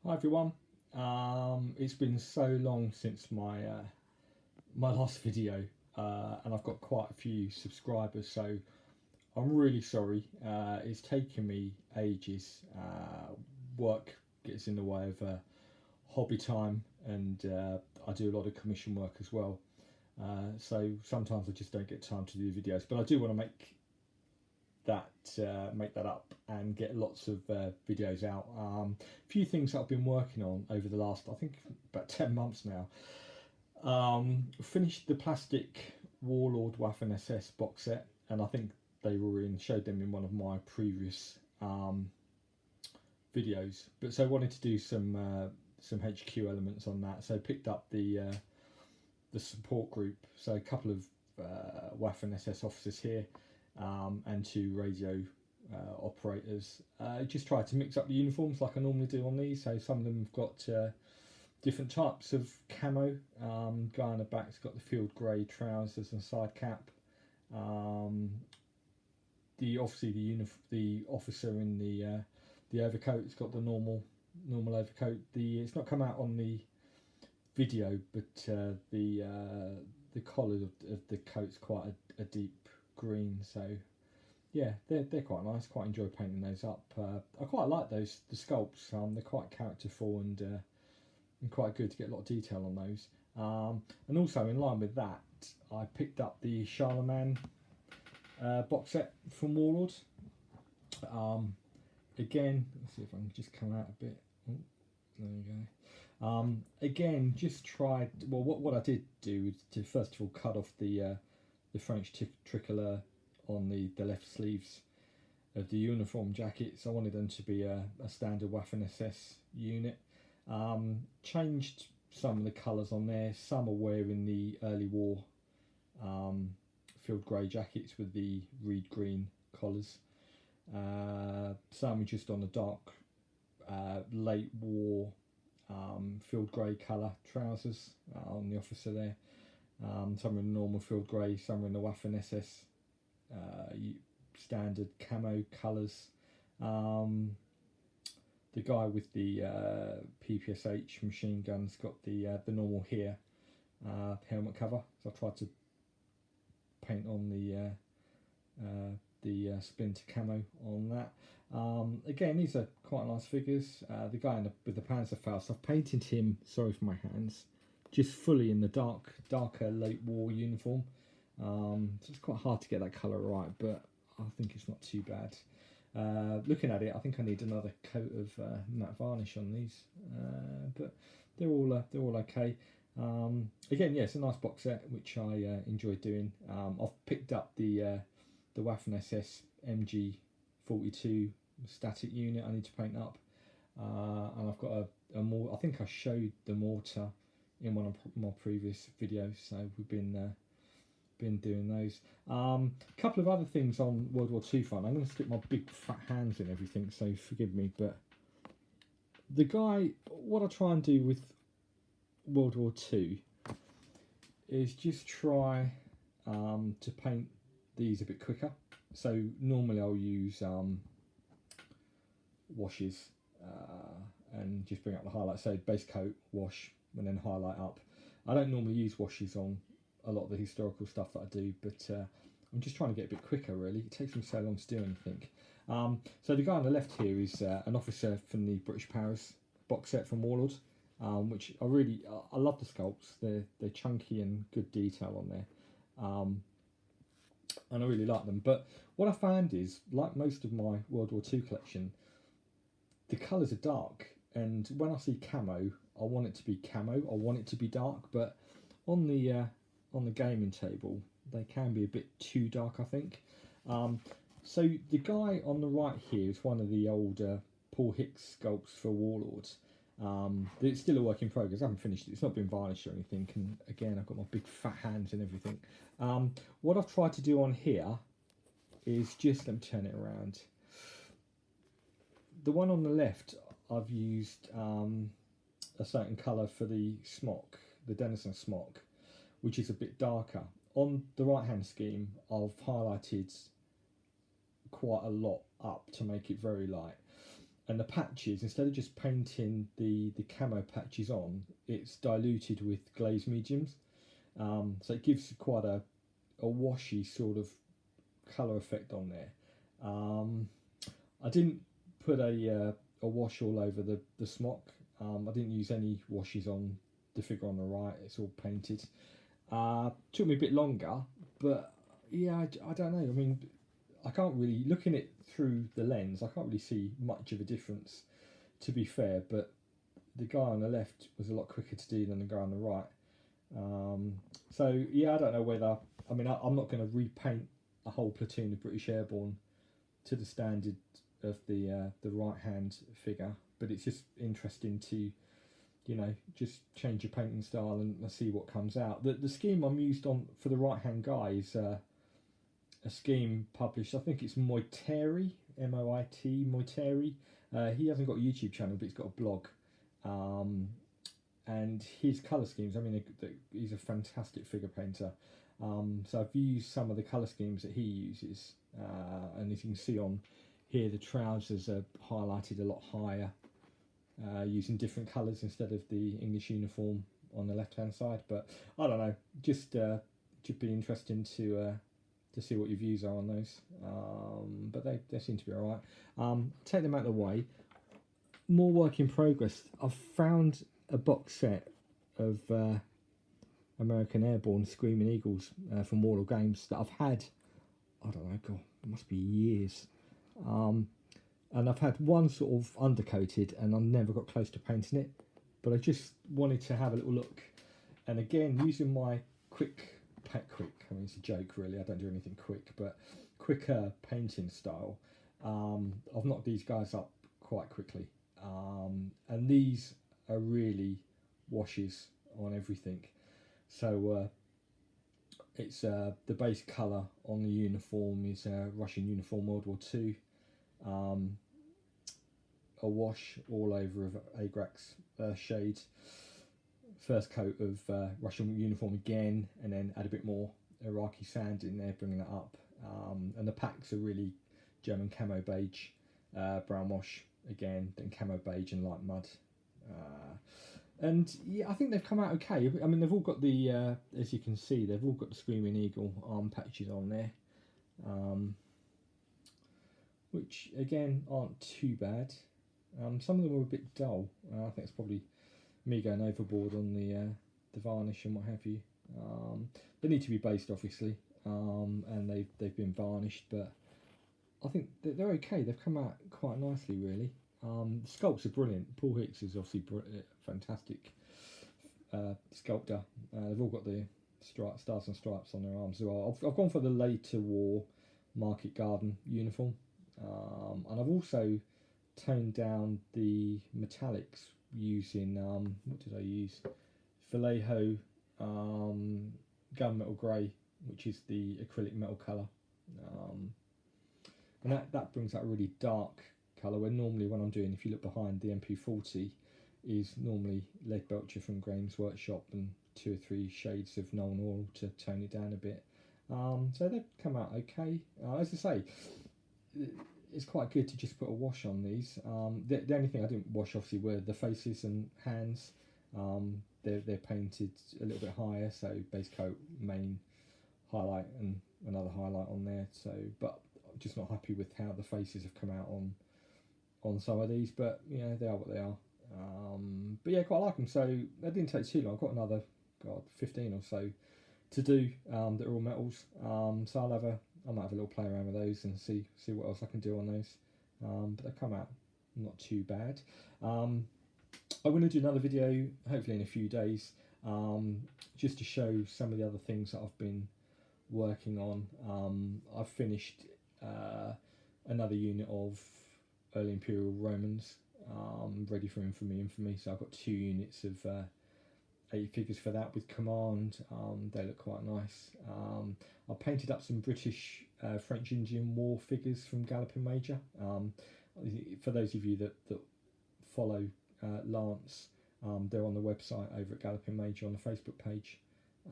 Hi everyone. It's been so long since my last video, and I've got quite a few subscribers, so I'm really sorry. It's taken me ages. Work gets in the way of hobby time, and I do a lot of commission work as well. So sometimes I just don't get time to do videos, but I do want to make that up and get lots of videos out. A few things that I've been working on over the last, I think, about 10 months now. Finished the plastic Warlord Waffen SS box set, and I think they showed them in one of my previous videos. But so I wanted to do some HQ elements on that. So picked up the support group. So a couple of Waffen SS officers here. And 2 radio operators. Just tried to mix up the uniforms like I normally do on these. So some of them have got different types of camo. Guy on the back's got the field grey trousers and side cap. The officer in the overcoat's got the normal overcoat. It's not come out on the video, but the collar of the coat's quite a deep green, so yeah, they're quite nice. Quite enjoy painting those up. I quite like the sculpts. They're quite characterful and quite good to get a lot of detail on those. And also in line with that, I picked up the Charlemagne box set from Warlord. Again, let's see if I can just come out a bit. Oh, there we go. Again, just tried. Well, what I did do was to first of all cut off the French tricolour on the left sleeves of the uniform jackets. I wanted them to be a standard Waffen SS unit. Changed some of the colours on there. Some are wearing the early war field grey jackets with the reed green collars. Some are just on the dark late war field grey colour trousers on the officer there. Some are in normal field grey, some are in the Waffen SS standard camo colours. The guy with the PPSH machine gun's got the normal here helmet cover, so I tried to paint on the splinter camo on that. Again, these are quite nice figures. The guy with the Panzerfaust, I've painted him, sorry for my hands, just fully in the darker late war uniform. So it's quite hard to get that colour right, but I think it's not too bad. Looking at it, I think I need another coat of matte varnish on these, but they're all okay. Again, yeah, it's a nice box set which I enjoy doing. I've picked up the Waffen SS MG42 static unit I need to paint up, and I've got a more. I think I showed the mortar in one of my previous videos, so we've been doing those. Couple of other things on World War II front. I'm going to stick my big fat hands in everything, so forgive me. But the guy, what I try and do with World War II is just try to paint these a bit quicker. So normally I'll use washes and just bring up the highlight. So base coat, wash, and then highlight up. I don't normally use washes on a lot of the historical stuff that I do, but I'm just trying to get a bit quicker really. It takes me so long to do anything. So the guy on the left here is an officer from the British Paras box set from Warlord, which I love the sculpts. They're chunky and good detail on there, and I really like them. But what I found is, like most of my World War II collection, the colours are dark, and when I see camo, I want it to be camo. I want it to be dark, but on the gaming table, they can be a bit too dark, I think. So the guy on the right here is one of the older Paul Hicks sculpts for Warlords. It's still a work in progress. I haven't finished it. It's not been varnished or anything. And again, I've got my big fat hands and everything. What I've tried to do on here is just, let me turn it around. The one on the left, I've used a certain colour for the smock, the Denison smock, which is a bit darker. On the right hand scheme, I've highlighted quite a lot up to make it very light. and the patches, instead of just painting the camo patches on, it's diluted with glazed mediums, so it gives quite a washy sort of colour effect on there. I didn't put a wash all over the smock. I didn't use any washes on the figure on the right. It's all painted. Took me a bit longer, but yeah, I don't know. I mean, I can't really, looking at it through the lens, I can't really see much of a difference, to be fair. But the guy on the left was a lot quicker to do than the guy on the right. So yeah, I don't know whether, I mean, I'm not going to repaint a whole platoon of British Airborne to the standard of the right hand figure, but it's just interesting to, you know, just change your painting style and see what comes out. The scheme I'm used on for the right hand guy is a scheme published, I think it's Moiteri, M-O-I-T, Moiteri. He hasn't got a YouTube channel, but he's got a blog. And his colour schemes, I mean, he's a fantastic figure painter. So I've used some of the colour schemes that he uses, and as you can see on here, the trousers are highlighted a lot higher, using different colours instead of the English uniform on the left hand side. But I don't know, just be interesting to see what your views are on those. But they seem to be alright. Take them out of the way. More work in progress. I've found a box set of American Airborne Screaming Eagles from Mortal Games that I've had, I don't know, God, it must be years. And I've had one sort of undercoated and I never got close to painting it, but I just wanted to have a little look. And again, using my quick, I mean, it's a joke really, I don't do anything quick, but quicker painting style, I've knocked these guys up quite quickly. And these are really washes on everything. So it's the base colour on the uniform is Russian uniform World War II. A wash all over of Agrax shade. First coat of Russian uniform again, and then add a bit more Iraqi sand in there, bringing that up. And the packs are really German camo beige, brown wash again, then camo beige and light mud. And yeah, I think they've come out okay. I mean, they've all got the, as you can see, they've all got the Screaming Eagle arm patches on there, which again aren't too bad. Some of them were a bit dull. I think it's probably me going overboard on the varnish and what have you. They need to be based, obviously, and they've been varnished, but I think they're okay. They've come out quite nicely, really. The sculpts are brilliant. Paul Hicks is obviously fantastic sculptor. They've all got the stars and stripes on their arms as well. I've gone for the later war market garden uniform, and I've also toned down the metallics using what did I use? Vallejo gunmetal grey, which is the acrylic metal colour, and that brings out a really dark colour, where normally when I'm doing, if you look behind, the MP40 is normally lead belcher from Graham's Workshop and 2 or 3 shades of Nuln Oil to tone it down a bit. So they've come out okay. As I say, it's quite good to just put a wash on these. The only thing I didn't wash obviously were the faces and hands. They're painted a little bit higher, so base coat, main highlight and another highlight on there. So, but I'm just not happy with how the faces have come out on some of these, but you know, they are what they are. But yeah, quite like them. So that didn't take too long. I've got another 15 or so to do that are all metals. So I might have a little play around with those and see what else I can do on those. But they come out not too bad. I'm going to do another video hopefully in a few days, just to show some of the other things that I've been working on. I've finished another unit of early Imperial Romans, ready for infamy. So I've got 2 units of 8 figures for that with command. They look quite nice. I painted up some British French Indian War figures from Galloping Major. For those of you that follow Lance, they're on the website over at Galloping Major on the Facebook page.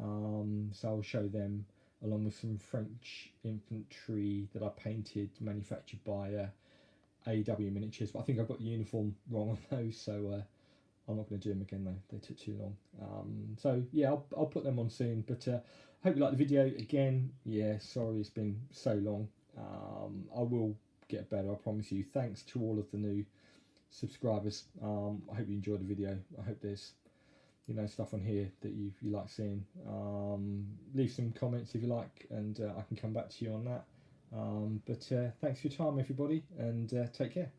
So I'll show them along with some French infantry that I painted, manufactured by AEW miniatures, but I think I've got the uniform wrong on those, so I'm not going to do them again though. They took too long. So yeah, I'll put them on soon. But hope you like the video. Again, yeah, sorry it's been so long. I will get better, I promise you. Thanks to all of the new subscribers. I hope you enjoyed the video. I hope there's stuff on here that you like seeing. Leave some comments if you like, and I can come back to you on that. But thanks for your time, everybody, and take care.